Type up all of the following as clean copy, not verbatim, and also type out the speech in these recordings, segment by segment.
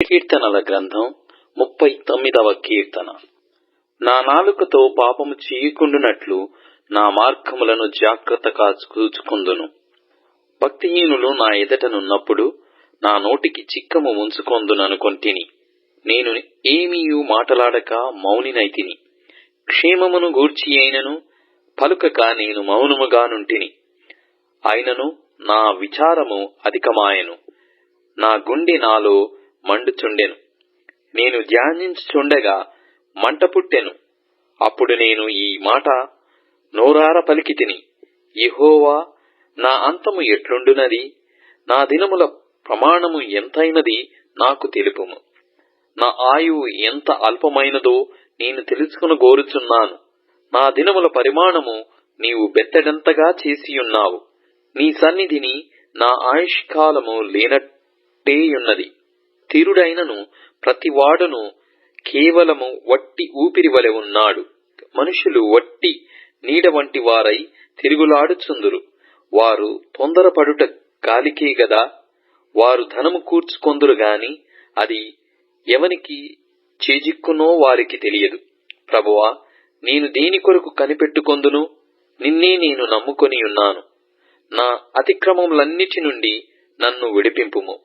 కీర్తనల గ్రంథం 39వ కీర్తన. నా నాలుకతో పాపము చేయకుండునట్లు నా మార్గములను జాగ్రత్తగా చూచుకొందును. భక్తిహీనులు నా ఎదుటనున్నప్పుడు నా నోటికి చిక్కము ఉంచుకొందుననుకొంటిని. నేను ఏమీయు మాటలాడక మౌనినైతిని. క్షేమమును గూర్చి అయినను పలుకక నేను మౌనముగా నుంటిని. అయినను నా విచారము అధికమాయెను, నా గుండె నాలో మండుచుండెను. నేను ధ్యానించుచుండగా మంట పుట్టెను. అప్పుడు నేను ఈ మాట నోరార పలికితిని: యెహోవా, నా అంతము ఎట్లుండునది? నా దినముల ప్రమాణము ఎంతైనది నాకు తెలుపుము. నా ఆయువు ఎంత అల్పమైనదో నేను తెలుసుకొనగోరుచున్నాను. నా దినముల పరిమాణము నీవు బెత్తడంతగా చేసియున్నావు. నీ సన్నిధిని నా ఆయుష్కాలము లేనట్టేయున్నది. తిరుడైనను ప్రతివాడును కేవలము వట్టి ఊపిరి వలె ఉన్నాడు. మనుషులు వట్టి నీడ వంటి వారై తిరుగులాడుచుందురు. వారు తొందరపడుట గాలికే గదా. వారు ధనము కూర్చుకొందురు గాని అది ఎవనికి చేజిక్కునో వారికి తెలియదు. ప్రభువా, నేను దేని కొరకు కనిపెట్టుకొందును? నిన్నే నేను నమ్ముకొని ఉన్నాను. నా అతిక్రమములన్నిటి నుండి నన్ను విడిపింపుము.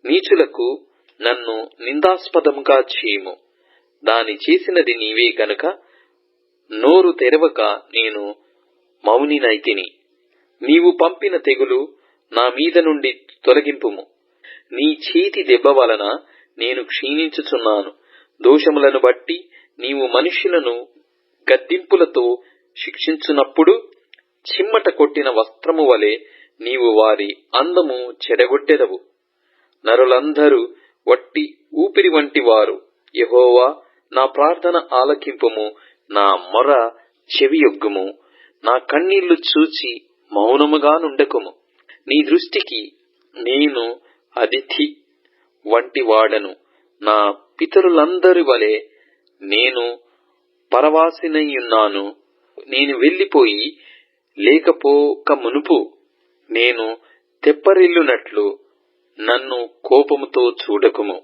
నీచులకు నన్ను నిందాస్పదముగా చేయుము. దాని చేసినది నీవే గనుక నోరు తెరవక నేను మౌనినైతిని. నీవు పంపిన తెగులు నా మీద నుండి తొలగింపుము. నీ చేతి దెబ్బ వలన నేను క్షీణించుచున్నాను. దోషములను బట్టి నీవు మనుష్యులను గద్దింపులతో శిక్షించునప్పుడు చిమ్మట కొట్టిన వస్త్రము వలె నీవు వారి అందము చెడగొట్టెదవు. నరులందరూ వట్టి ఊపిరి వంటి వారు. యెహోవా, నా ప్రార్థన ఆలకింపుము, నా మొర చెవియొగ్గుము. నా కన్నీళ్లు చూచి మౌనముగా నుండకుము. నీ దృష్టికి నేను అతిథి వంటి వాడను. నా పితరులందరి వలె నేను పరవాసినయ్యున్నాను. నేను వెళ్లిపోయి లేకపోక మునుపు నేను తెప్పరిల్లునట్లు నన్ను కోపముతో చూడకుము.